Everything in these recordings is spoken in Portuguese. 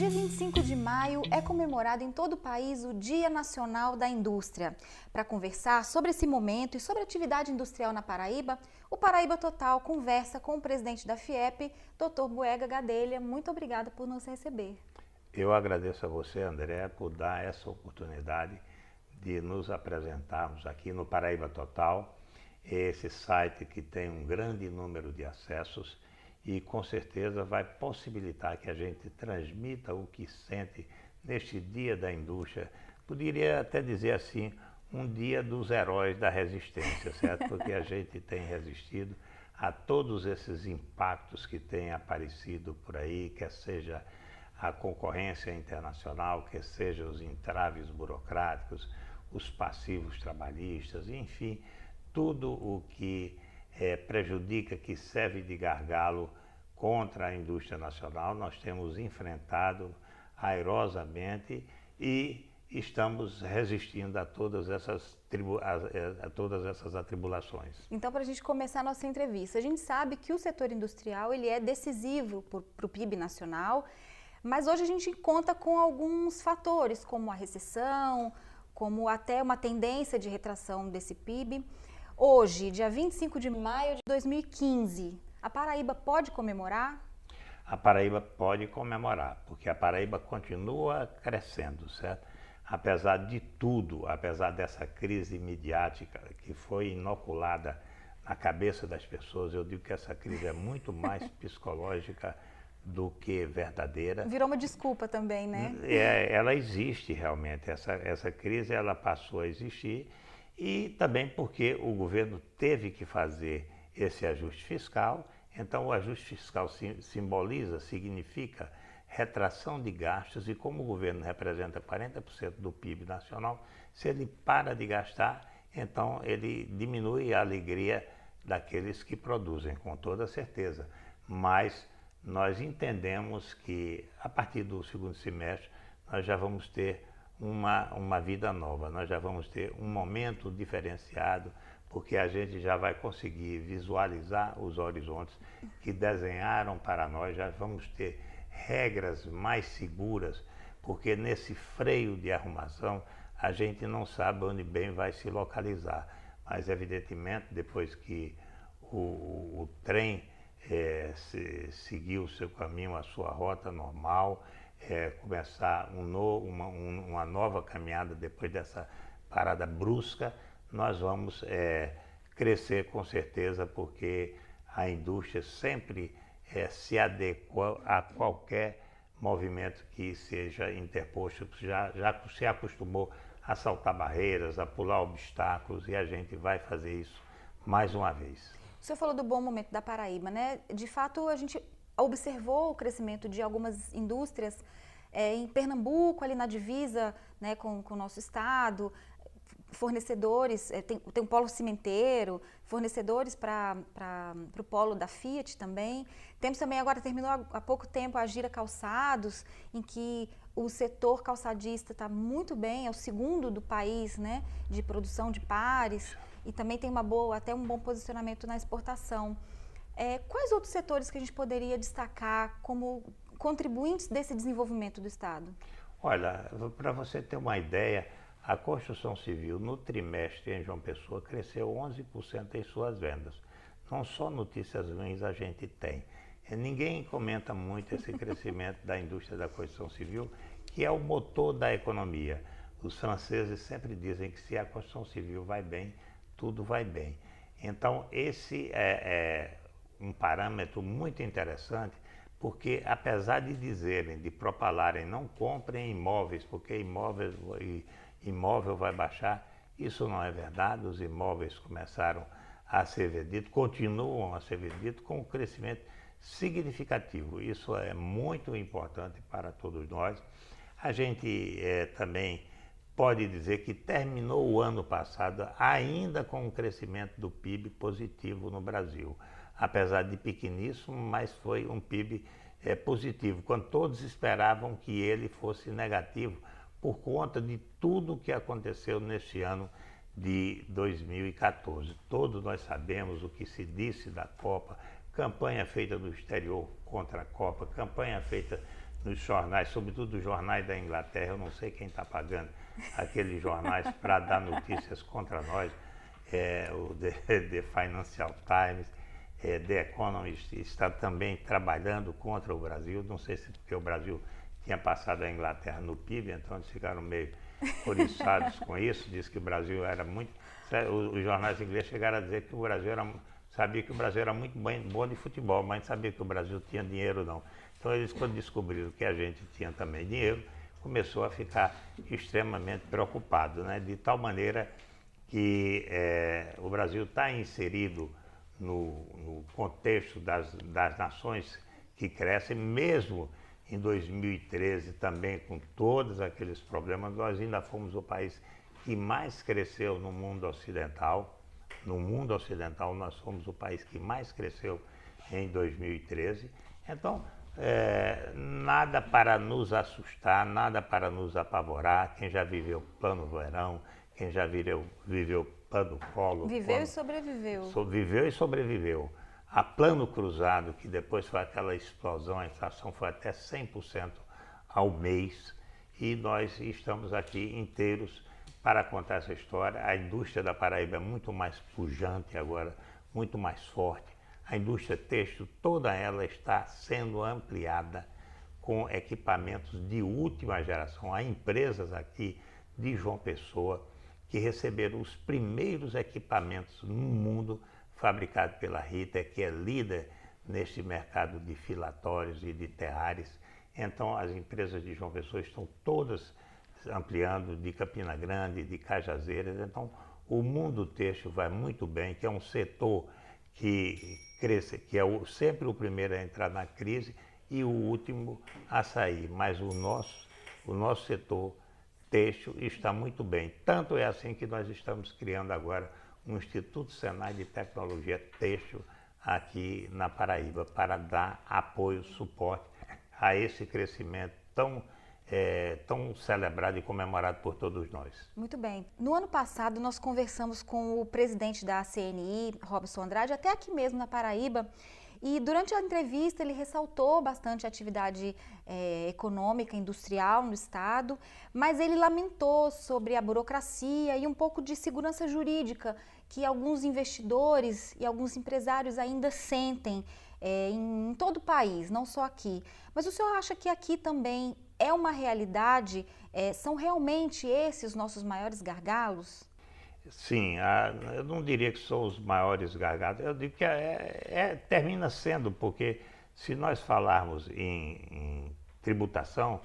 dia 25 de maio é comemorado em todo o país o Dia Nacional da Indústria. Para conversar sobre esse momento e sobre a atividade industrial na Paraíba, o Paraíba Total conversa com o presidente da FIEP, Dr. Boega Gadelha. Muito obrigada por nos receber. Eu agradeço a você, André, por dar essa oportunidade de nos apresentarmos aqui no Paraíba Total, esse site que tem um grande número de acessos e com certeza vai possibilitar que a gente transmita o que sente neste Dia da Indústria. Poderia até dizer assim, um dia dos heróis da resistência, certo? Porque a gente tem resistido a todos esses impactos que têm aparecido por aí, quer seja a concorrência internacional, quer seja os entraves burocráticos, os passivos trabalhistas, enfim, tudo o que prejudica, que serve de gargalo contra a indústria nacional, nós temos enfrentado airosamente e estamos resistindo a todas essas atribulações. Então, para a gente começar a nossa entrevista, a gente sabe que o setor industrial ele é decisivo para o PIB nacional, mas hoje a gente conta com alguns fatores, como a recessão, como até uma tendência de retração desse PIB. Hoje, dia 25 de maio de 2015, a Paraíba pode comemorar? A Paraíba pode comemorar, porque a Paraíba continua crescendo, certo? Apesar de tudo, apesar dessa crise midiática que foi inoculada na cabeça das pessoas, eu digo que essa crise é muito mais psicológica do que verdadeira. Virou uma desculpa também, né? Ela existe realmente, essa crise ela passou a existir e também porque o governo teve que fazer esse ajuste fiscal. Então o ajuste fiscal significa retração de gastos e como o governo representa 40% do PIB nacional, se ele para de gastar, então ele diminui a alegria daqueles que produzem, com toda certeza. Mas nós entendemos que a partir do segundo semestre nós já vamos ter uma vida nova, nós já vamos ter um momento diferenciado, porque a gente já vai conseguir visualizar os horizontes que desenharam para nós, já vamos ter regras mais seguras, porque nesse freio de arrumação a gente não sabe onde bem vai se localizar, mas evidentemente depois que o trem seguir o seu caminho, a sua rota normal, começar uma nova caminhada depois dessa parada brusca, nós vamos crescer com certeza, porque a indústria sempre se adequa a qualquer movimento que seja interposto, já se acostumou a saltar barreiras, a pular obstáculos e a gente vai fazer isso mais uma vez. O senhor falou do bom momento da Paraíba, né? De fato, a gente observou o crescimento de algumas indústrias em Pernambuco, ali na divisa, né, com o nosso estado, fornecedores, tem um polo cimenteiro, fornecedores para o polo da Fiat também. Temos também, agora terminou há pouco tempo, a Gira Calçados, em que o setor calçadista está muito bem, é o segundo do país, né, de produção de pares, e também tem até um bom posicionamento na exportação. Quais outros setores que a gente poderia destacar como contribuintes desse desenvolvimento do Estado? Olha, para você ter uma ideia, a construção civil no trimestre em João Pessoa cresceu 11% em suas vendas. Não só notícias ruins a gente tem. Ninguém comenta muito esse crescimento da indústria da construção civil, que é o motor da economia. Os franceses sempre dizem que se a construção civil vai bem, tudo vai bem. Então esse é um parâmetro muito interessante, porque apesar de dizerem, de propalarem, não comprem imóveis, porque imóvel vai baixar, isso não é verdade. Os imóveis começaram a ser vendidos, continuam a ser vendidos com um crescimento significativo. Isso é muito importante para todos nós. A gente também pode dizer que terminou o ano passado ainda com um crescimento do PIB positivo no Brasil. Apesar de pequeníssimo, mas foi um PIB positivo, quando todos esperavam que ele fosse negativo, por conta de tudo que aconteceu neste ano de 2014. Todos nós sabemos o que se disse da Copa, campanha feita no exterior contra a Copa, campanha feita nos jornais, sobretudo os jornais da Inglaterra, eu não sei quem está pagando aqueles jornais para dar notícias contra nós, o The Financial Times, The Economist está também trabalhando contra o Brasil, não sei se porque o Brasil tinha passado a Inglaterra no PIB, então eles ficaram meio oriçados com isso, diz que o Brasil era muito... Os jornais ingleses chegaram a dizer que o Brasil sabia que o Brasil era muito bom de futebol, mas não sabia que o Brasil tinha dinheiro não. Então eles, quando descobriram que a gente tinha também dinheiro, começou a ficar extremamente preocupado, né? De tal maneira que o Brasil está inserido no contexto das nações que crescem, mesmo em 2013 também com todos aqueles problemas, nós ainda fomos o país que mais cresceu no mundo ocidental. No mundo ocidental nós fomos o país que mais cresceu em 2013. Então, nada para nos assustar, nada para nos apavorar. Quem já viveu plano verão, quem já viveu plano Collor... Viveu e sobreviveu. Viveu e sobreviveu. A plano cruzado, que depois foi aquela explosão, a inflação foi até 100% ao mês, e nós estamos aqui inteiros para contar essa história. A indústria da Paraíba é muito mais pujante agora, muito mais forte. A indústria têxtil, toda ela está sendo ampliada com equipamentos de última geração. Há empresas aqui de João Pessoa que receberam os primeiros equipamentos no mundo fabricados pela Ritter, que é líder neste mercado de filatórios e de terrares. Então, as empresas de João Pessoa estão todas ampliando, de Campina Grande, de Cajazeiras. Então, o mundo têxtil vai muito bem, que é um setor que cresce, que é sempre o primeiro a entrar na crise e o último a sair. Mas o nosso setor têxtil está muito bem. Tanto é assim que nós estamos criando agora um Instituto Senai de Tecnologia Têxtil aqui na Paraíba, para dar apoio, suporte a esse crescimento tão celebrado e comemorado por todos nós. Muito bem. No ano passado, nós conversamos com o presidente da CNI, Robson Andrade, até aqui mesmo na Paraíba, e durante a entrevista ele ressaltou bastante a atividade econômica, industrial no estado, mas ele lamentou sobre a burocracia e um pouco de segurança jurídica que alguns investidores e alguns empresários ainda sentem em todo o país, não só aqui. Mas o senhor acha que aqui também é uma realidade? São realmente esses os nossos maiores gargalos? Sim, eu não diria que são os maiores gargalos, eu digo que termina sendo, porque se nós falarmos em tributação,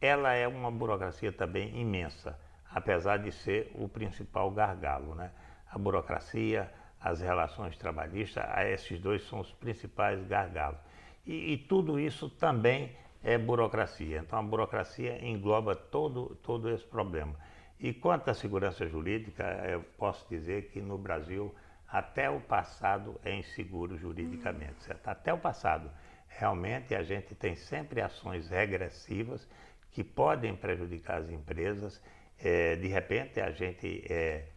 ela é uma burocracia também imensa, apesar de ser o principal gargalo, né? A burocracia, as relações trabalhistas, esses dois são os principais gargalos. E tudo isso também é burocracia, então a burocracia engloba todo esse problema. E quanto à segurança jurídica, eu posso dizer que no Brasil até o passado é inseguro juridicamente, certo? Até o passado. Realmente a gente tem sempre ações regressivas que podem prejudicar as empresas. De repente a gente é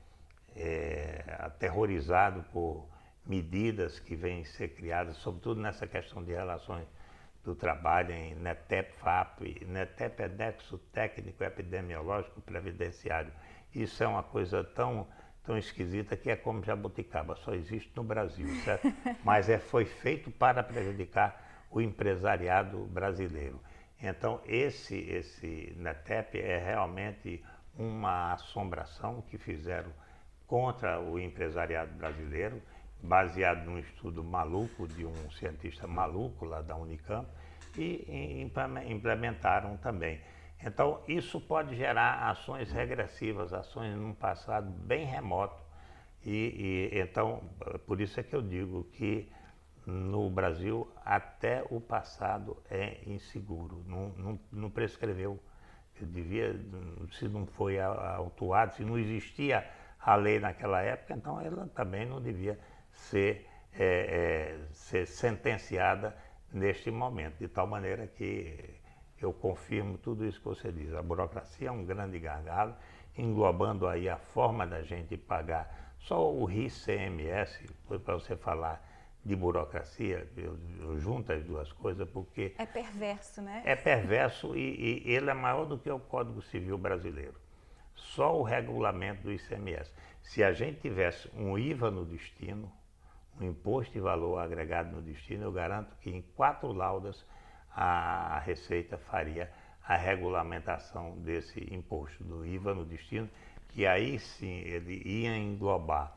aterrorizado por medidas que vêm ser criadas, sobretudo nessa questão de relações do trabalho em NETEP, FAP. NETEP é Nexo Técnico Epidemiológico Previdenciário. Isso é uma coisa tão esquisita que é como jabuticaba, só existe no Brasil, certo? Mas foi feito para prejudicar o empresariado brasileiro. Então, esse NETEP é realmente uma assombração que fizeram contra o empresariado brasileiro, baseado num estudo maluco de um cientista maluco lá da Unicamp, e implementaram também. Então, isso pode gerar ações regressivas, ações num passado bem remoto. Então, por isso é que eu digo que no Brasil até o passado é inseguro, não prescreveu. Se não foi autuado, se não existia a lei naquela época, então ela também não devia ser sentenciada neste momento, de tal maneira que eu confirmo tudo isso que você diz. A burocracia é um grande gargalo, englobando aí a forma da gente pagar. Só o RICMS, para você falar de burocracia, eu junto as duas coisas porque É perverso, né? é perverso e ele é maior do que o Código Civil brasileiro. Só o regulamento do ICMS. Se a gente tivesse um IVA no destino, um imposto de valor agregado no destino, eu garanto que em 4 laudas a Receita faria a regulamentação desse imposto do IVA no destino, que aí sim ele ia englobar,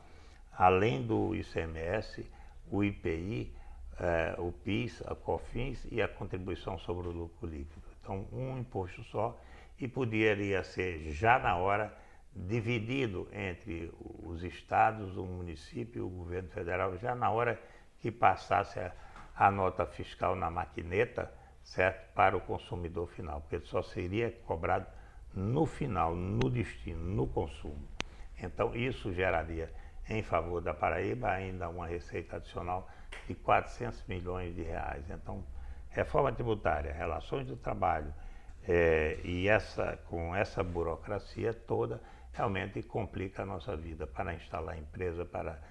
além do ICMS, o IPI, o PIS, a COFINS e a contribuição sobre o lucro líquido. Então, um imposto só e poderia ser já na hora dividido entre os estados, o município e o governo federal, já na hora que passasse a nota fiscal na maquineta, certo? Para o consumidor final, porque ele só seria cobrado no final, no destino, no consumo. Então, isso geraria, em favor da Paraíba, ainda uma receita adicional de 400 milhões de reais. Então, reforma tributária, relações do trabalho, e com essa burocracia toda, realmente complica a nossa vida para instalar empresa, para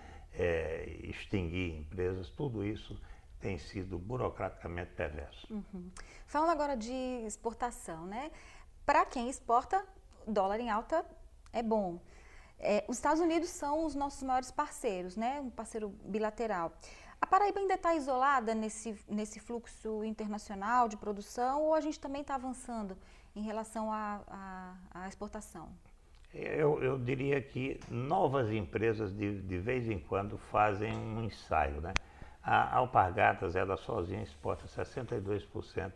extinguir empresas, tudo isso tem sido burocraticamente perverso. Uhum. Falando agora de exportação, né? Para quem exporta, dólar em alta é bom. Os Estados Unidos são os nossos maiores parceiros, né? Um parceiro bilateral. A Paraíba ainda está isolada nesse fluxo internacional de produção ou a gente também está avançando em relação à exportação? Eu diria que novas empresas de vez em quando fazem um ensaio, né? A Alpargatas, ela sozinha exporta 62%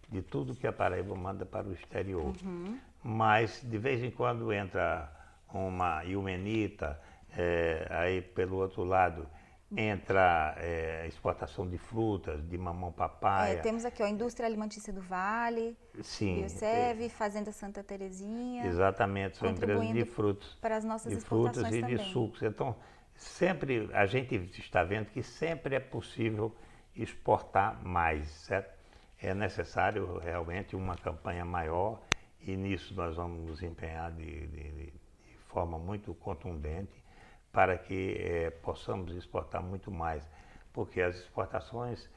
de tudo que a Paraíba manda para o exterior. Uhum. Mas de vez em quando entra uma Ilmenita, aí pelo outro lado entra exportação de frutas, de mamão papaya. Temos aqui, ó, Indústria Alimentícia do Vale, Sim, Biosev, Fazenda Santa Terezinha. exatamente, são empresas de frutos. Para as nossas de frutas exportações e também. de sucos. Então, sempre a gente está vendo que sempre é possível exportar mais, certo? É necessário realmente uma campanha maior e nisso nós vamos nos empenhar de forma muito contundente para que possamos exportar muito mais, porque as exportações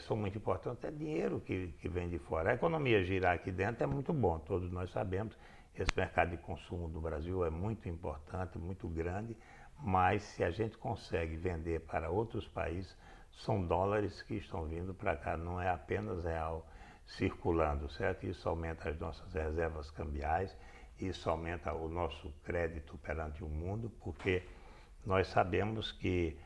são muito importantes, é dinheiro que vem de fora. A economia girar aqui dentro é muito bom, todos nós sabemos, esse mercado de consumo do Brasil é muito importante, muito grande, mas se a gente consegue vender para outros países, são dólares que estão vindo para cá, não é apenas real circulando, certo? Isso aumenta as nossas reservas cambiais, isso aumenta o nosso crédito perante o mundo, porque nós sabemos que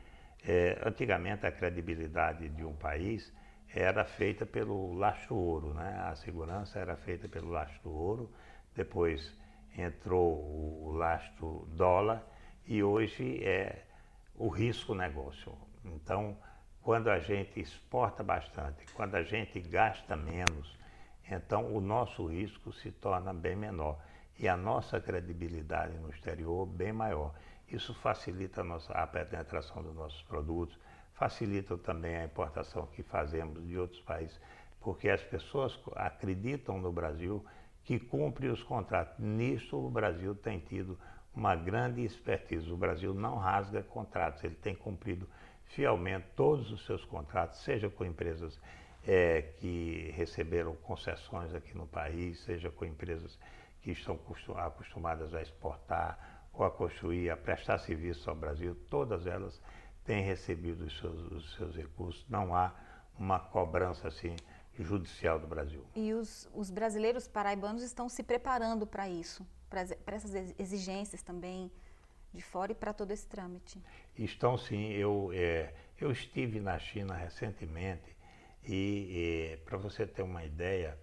antigamente a credibilidade de um país era feita pelo lastro-ouro, né? A segurança era feita pelo lastro-ouro, depois entrou o lastro-dólar e hoje é o risco-negócio. Então, quando a gente exporta bastante, quando a gente gasta menos, então o nosso risco se torna bem menor e a nossa credibilidade no exterior bem maior. Isso facilita a penetração dos nossos produtos, facilita também a importação que fazemos de outros países, porque as pessoas acreditam no Brasil que cumpre os contratos. Nisso o Brasil tem tido uma grande expertise. O Brasil não rasga contratos, ele tem cumprido fielmente todos os seus contratos, seja com empresas que receberam concessões aqui no país, seja com empresas que estão acostumadas a exportar ou a construir, a prestar serviço ao Brasil, todas elas têm recebido os seus recursos, não há uma cobrança assim judicial do Brasil. E os brasileiros paraibanos estão se preparando para isso, para essas exigências também de fora e para todo esse trâmite? Estão sim, eu estive na China recentemente e para você ter uma ideia,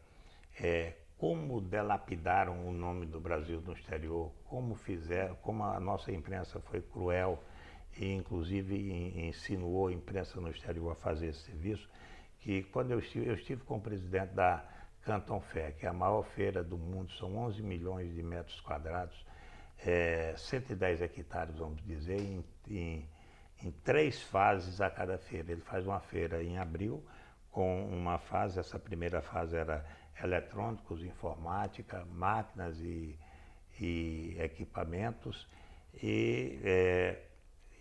como delapidaram o nome do Brasil no exterior, como a nossa imprensa foi cruel e inclusive insinuou a imprensa no exterior a fazer esse serviço, que quando eu estive com o presidente da Canton Fair, que é a maior feira do mundo, são 11 milhões de metros quadrados, 110 hectares, vamos dizer, em 3 fases a cada feira. Ele faz uma feira em abril, com uma fase, essa primeira fase era eletrônicos, informática, máquinas e equipamentos, e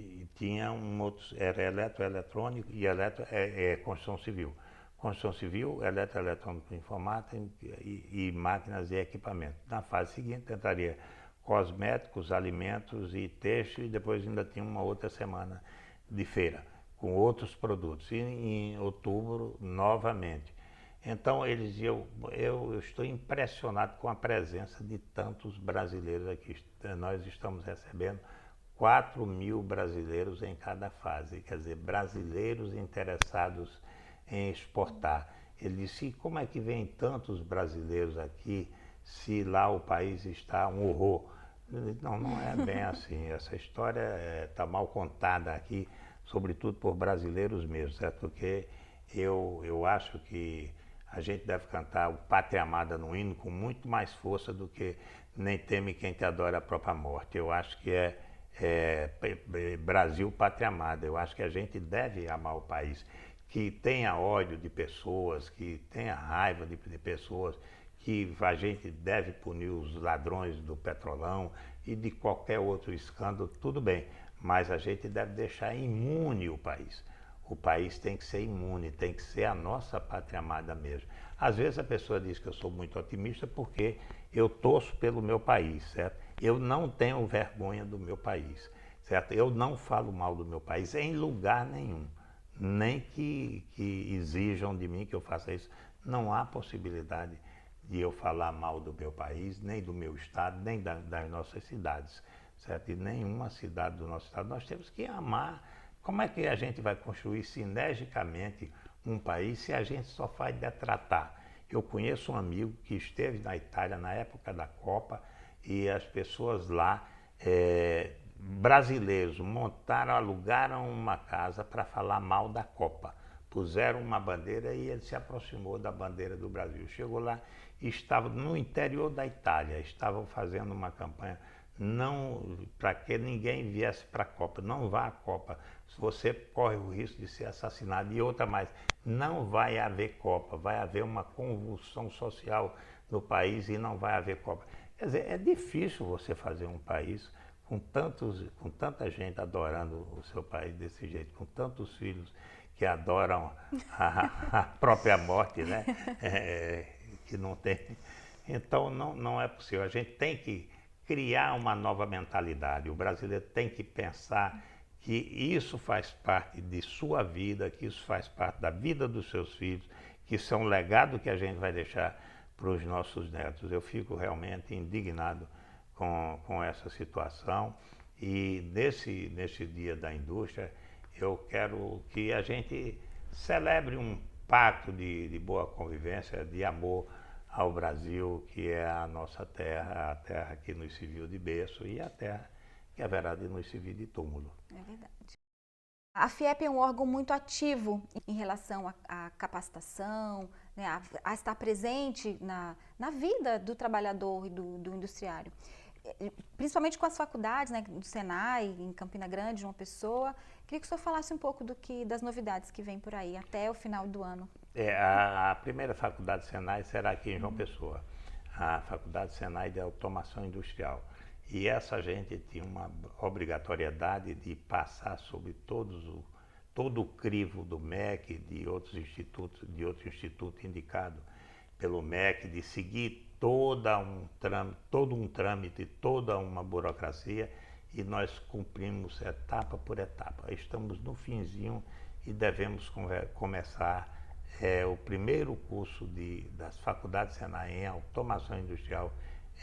e tinha um outro, era eletroeletrônico e construção civil. Construção civil, eletroeletrônico, informática e máquinas e equipamentos. Na fase seguinte entraria cosméticos, alimentos e têxtil, e depois ainda tinha uma outra semana de feira com outros produtos. E em outubro, novamente. Então, eu estou impressionado com a presença de tantos brasileiros aqui. Nós estamos recebendo 4.000 brasileiros em cada fase, quer dizer, brasileiros interessados em exportar. Ele disse, como é que vem tantos brasileiros aqui se lá o país está um horror? Não, não é bem assim. Essa história está mal contada aqui, sobretudo por brasileiros mesmo, certo? Porque eu acho que a gente deve cantar o Pátria Amada no hino com muito mais força do que nem teme quem te adora a própria morte. Eu acho que Brasil, Pátria Amada. Eu acho que a gente deve amar o país. Que tenha ódio de pessoas, que tenha raiva de pessoas, que a gente deve punir os ladrões do Petrolão e de qualquer outro escândalo, tudo bem, mas a gente deve deixar imune o país. O país tem que ser imune, tem que ser a nossa pátria amada mesmo. Às vezes a pessoa diz que eu sou muito otimista porque eu torço pelo meu país, certo? Eu não tenho vergonha do meu país, certo? Eu não falo mal do meu país em lugar nenhum, nem que exijam de mim que eu faça isso. Não há possibilidade de eu falar mal do meu país, nem do meu estado, nem das nossas cidades, certo? E nenhuma cidade do nosso estado. Nós temos que amar. Como é que a gente vai construir sinergicamente um país se a gente só faz detratar? Eu conheço um amigo que esteve na Itália na época da Copa e as pessoas lá, brasileiros, alugaram uma casa para falar mal da Copa. Puseram uma bandeira e ele se aproximou da bandeira do Brasil. Chegou lá e estava no interior da Itália, estavam fazendo uma campanha para que ninguém viesse para a Copa. Não vá à Copa, você corre o risco de ser assassinado. E outra mais, não vai haver Copa, vai haver uma convulsão social no país e não vai haver Copa. Quer dizer, é difícil você fazer um país com tanta gente adorando o seu país desse jeito, com tantos filhos que adoram a própria morte, né? Que não tem. Então não é possível. A gente tem que criar uma nova mentalidade. O brasileiro tem que pensar que isso faz parte de sua vida, que isso faz parte da vida dos seus filhos, que isso é um legado que a gente vai deixar para os nossos netos. Eu fico realmente indignado com essa situação e nesse Dia da Indústria eu quero que a gente celebre um pacto de boa convivência, de amor ao Brasil, que é a nossa terra, a terra que nos serviu de berço e a terra que haverá de nos servir de túmulo. É verdade. A FIEP é um órgão muito ativo em relação à capacitação, né, a estar presente na vida do trabalhador e do industriário. Principalmente com as faculdades, né, do Senai, em Campina Grande, João Pessoa. Queria que o senhor falasse um pouco das novidades que vem por aí até o final do ano. A primeira faculdade Senai será aqui em João Pessoa, a Faculdade Senai de Automação Industrial. E essa gente tinha uma obrigatoriedade de passar sobre todo o crivo do MEC, de outro instituto indicado pelo MEC, de seguir todo um trâmite, toda uma burocracia, e nós cumprimos etapa por etapa. Estamos no finzinho e devemos começar o primeiro curso das faculdades Senai em automação industrial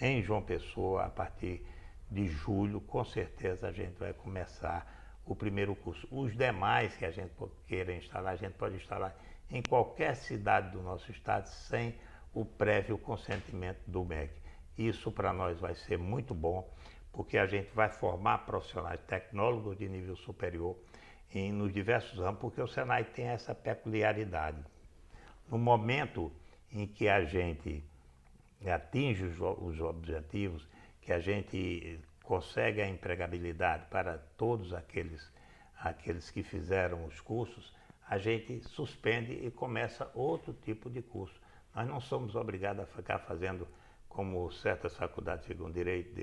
em João Pessoa. A partir de julho, com certeza a gente vai começar o primeiro curso. Os demais que a gente queira instalar, a gente pode instalar em qualquer cidade do nosso estado sem o prévio consentimento do MEC. Isso para nós vai ser muito bom, porque a gente vai formar profissionais tecnólogos de nível superior nos diversos ramos, porque o Senai tem essa peculiaridade. No momento em que a gente atinge os objetivos, que a gente consegue a empregabilidade para todos aqueles que fizeram os cursos, a gente suspende e começa outro tipo de curso. Nós não somos obrigados a ficar fazendo como certas faculdades ficam direito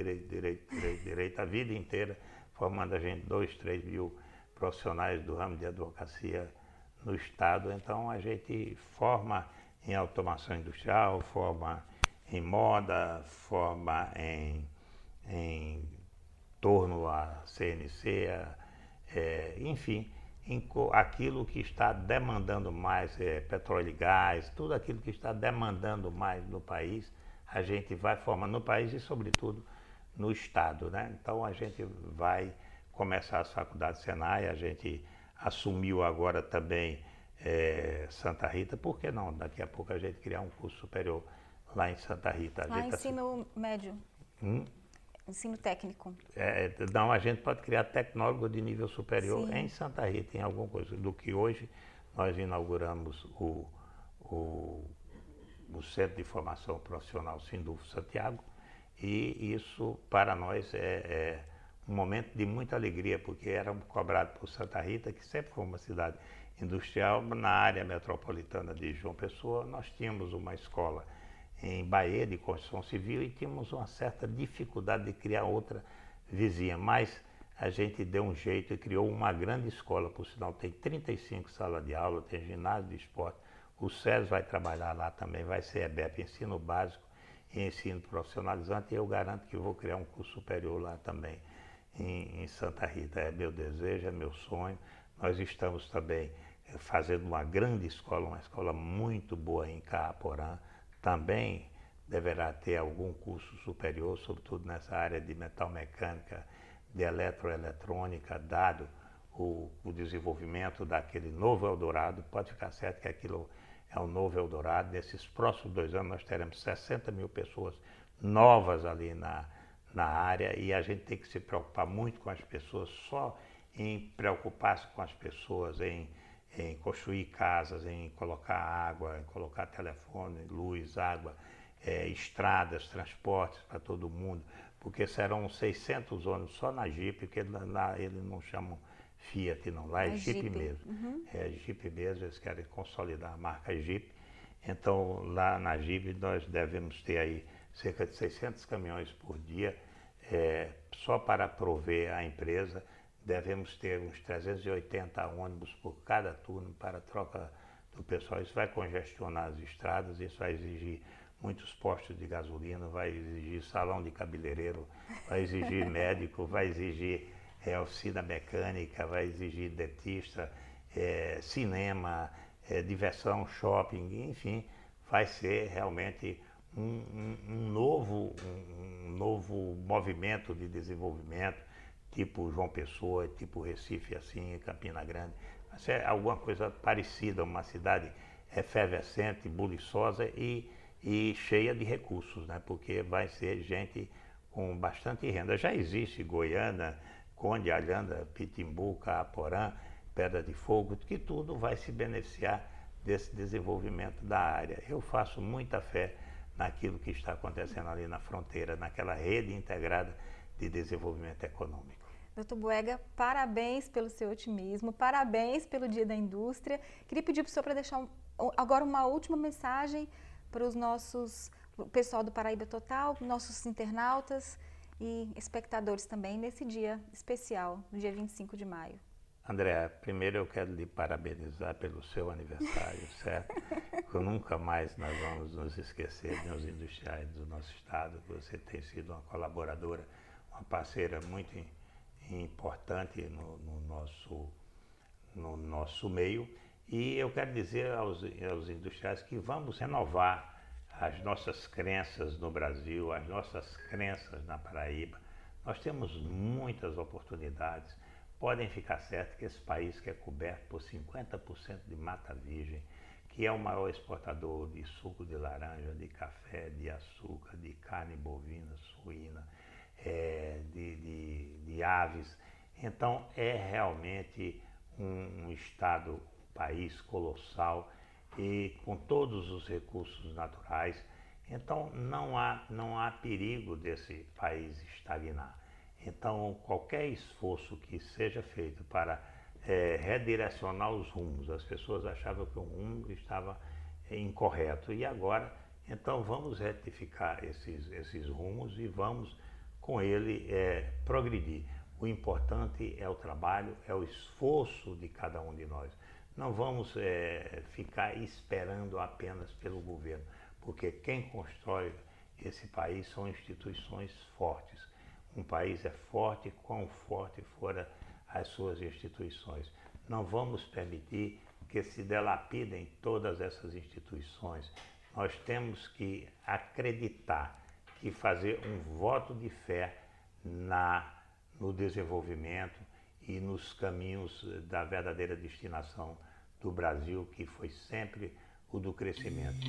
a vida inteira, formando a gente 2, 3 mil profissionais do ramo de advocacia no estado. Então a gente forma em automação industrial, forma em moda, forma em torno à CNC, enfim, aquilo que está demandando mais, petróleo e gás, tudo aquilo que está demandando mais no país, a gente vai formando no país e, sobretudo, no estado, né? Então a gente vai começar as faculdades Senai, a gente assumiu agora também Santa Rita, por que não? Daqui a pouco a gente criar um curso superior lá em Santa Rita. Lá ensino médio. Ensino técnico. Não, a gente pode criar tecnólogo de nível superior Sim. em Santa Rita, em alguma coisa. Do que hoje nós inauguramos o Centro de Formação Profissional Sindulfo Santiago, e isso para nós é um momento de muita alegria, porque era cobrado por Santa Rita, que sempre foi uma cidade industrial. Na área metropolitana de João Pessoa, nós tínhamos uma escola em Bahia de construção civil e tínhamos uma certa dificuldade de criar outra vizinha, mas a gente deu um jeito e criou uma grande escola, por sinal tem 35 salas de aula, tem ginásio de esporte, o SES vai trabalhar lá também, vai ser EBEP, ensino básico e ensino profissionalizante, e eu garanto que vou criar um curso superior lá também em Santa Rita. É meu desejo, é meu sonho. Nós estamos também fazendo uma grande escola, uma escola muito boa em Caaporã, também deverá ter algum curso superior, sobretudo nessa área de metalmecânica, de eletroeletrônica, dado o desenvolvimento daquele novo Eldorado. Pode ficar certo que aquilo é um novo Eldorado. Nesses próximos 2 anos nós teremos 60 mil pessoas novas ali na área, e a gente tem que se preocupar muito com as pessoas. Só em preocupar-se com as pessoas, em construir casas, em colocar água, em colocar telefone, luz, água, estradas, transportes para todo mundo, porque serão 600 ônibus só na Jeep, porque lá eles não chamam Fiat não, lá é Jeep mesmo. É Jeep mesmo, eles querem consolidar a marca Jeep. Então lá na Jeep nós devemos ter aí cerca de 600 caminhões por dia, só para prover a empresa. Devemos ter uns 380 ônibus por cada turno para troca do pessoal. Isso vai congestionar as estradas, isso vai exigir muitos postos de gasolina, vai exigir salão de cabeleireiro, vai exigir médico, vai exigir oficina mecânica, vai exigir dentista, cinema, diversão, shopping, enfim, vai ser realmente um novo movimento de desenvolvimento, tipo João Pessoa, tipo Recife, assim, Campina Grande. Vai ser alguma coisa parecida, uma cidade efervescente, buliçosa e cheia de recursos, né? Porque vai ser gente com bastante renda. Já existe Goiânia, Conde, Alhanda, Pitimbu, Caaporã, Pedra de Fogo, que tudo vai se beneficiar desse desenvolvimento da área. Eu faço muita fé naquilo que está acontecendo ali na fronteira, naquela rede integrada de desenvolvimento econômico. Doutor Boega, parabéns pelo seu otimismo, parabéns pelo Dia da Indústria. Queria pedir para o senhor para deixar agora uma última mensagem para o pessoal do Paraíba Total, nossos internautas e espectadores também nesse dia especial, no dia 25 de maio. Andréa, primeiro eu quero lhe parabenizar pelo seu aniversário, certo? Que nunca mais nós vamos nos esquecer dos industriais do nosso estado. Você tem sido uma colaboradora, uma parceira muito importante no nosso meio. E eu quero dizer aos industriais que vamos renovar as nossas crenças no Brasil, as nossas crenças na Paraíba. Nós temos muitas oportunidades. Podem ficar certos que esse país, que é coberto por 50% de mata virgem, que é o maior exportador de suco de laranja, de café, de açúcar, de carne bovina, suína, de aves. Então é realmente um estado, um país colossal e com todos os recursos naturais. Então não há perigo desse país estagnar. Então qualquer esforço que seja feito para redirecionar os rumos, as pessoas achavam que o rumo estava incorreto e agora, então vamos retificar esses rumos e vamos com ele progredir. O importante é o trabalho, é o esforço de cada um de nós. Não vamos ficar esperando apenas pelo governo, porque quem constrói esse país são instituições fortes. Um país é forte quão forte forem as suas instituições. Não vamos permitir que se delapidem todas essas instituições. Nós temos que acreditar que fazer um voto de fé no desenvolvimento e nos caminhos da verdadeira destinação do Brasil, que foi sempre o do crescimento.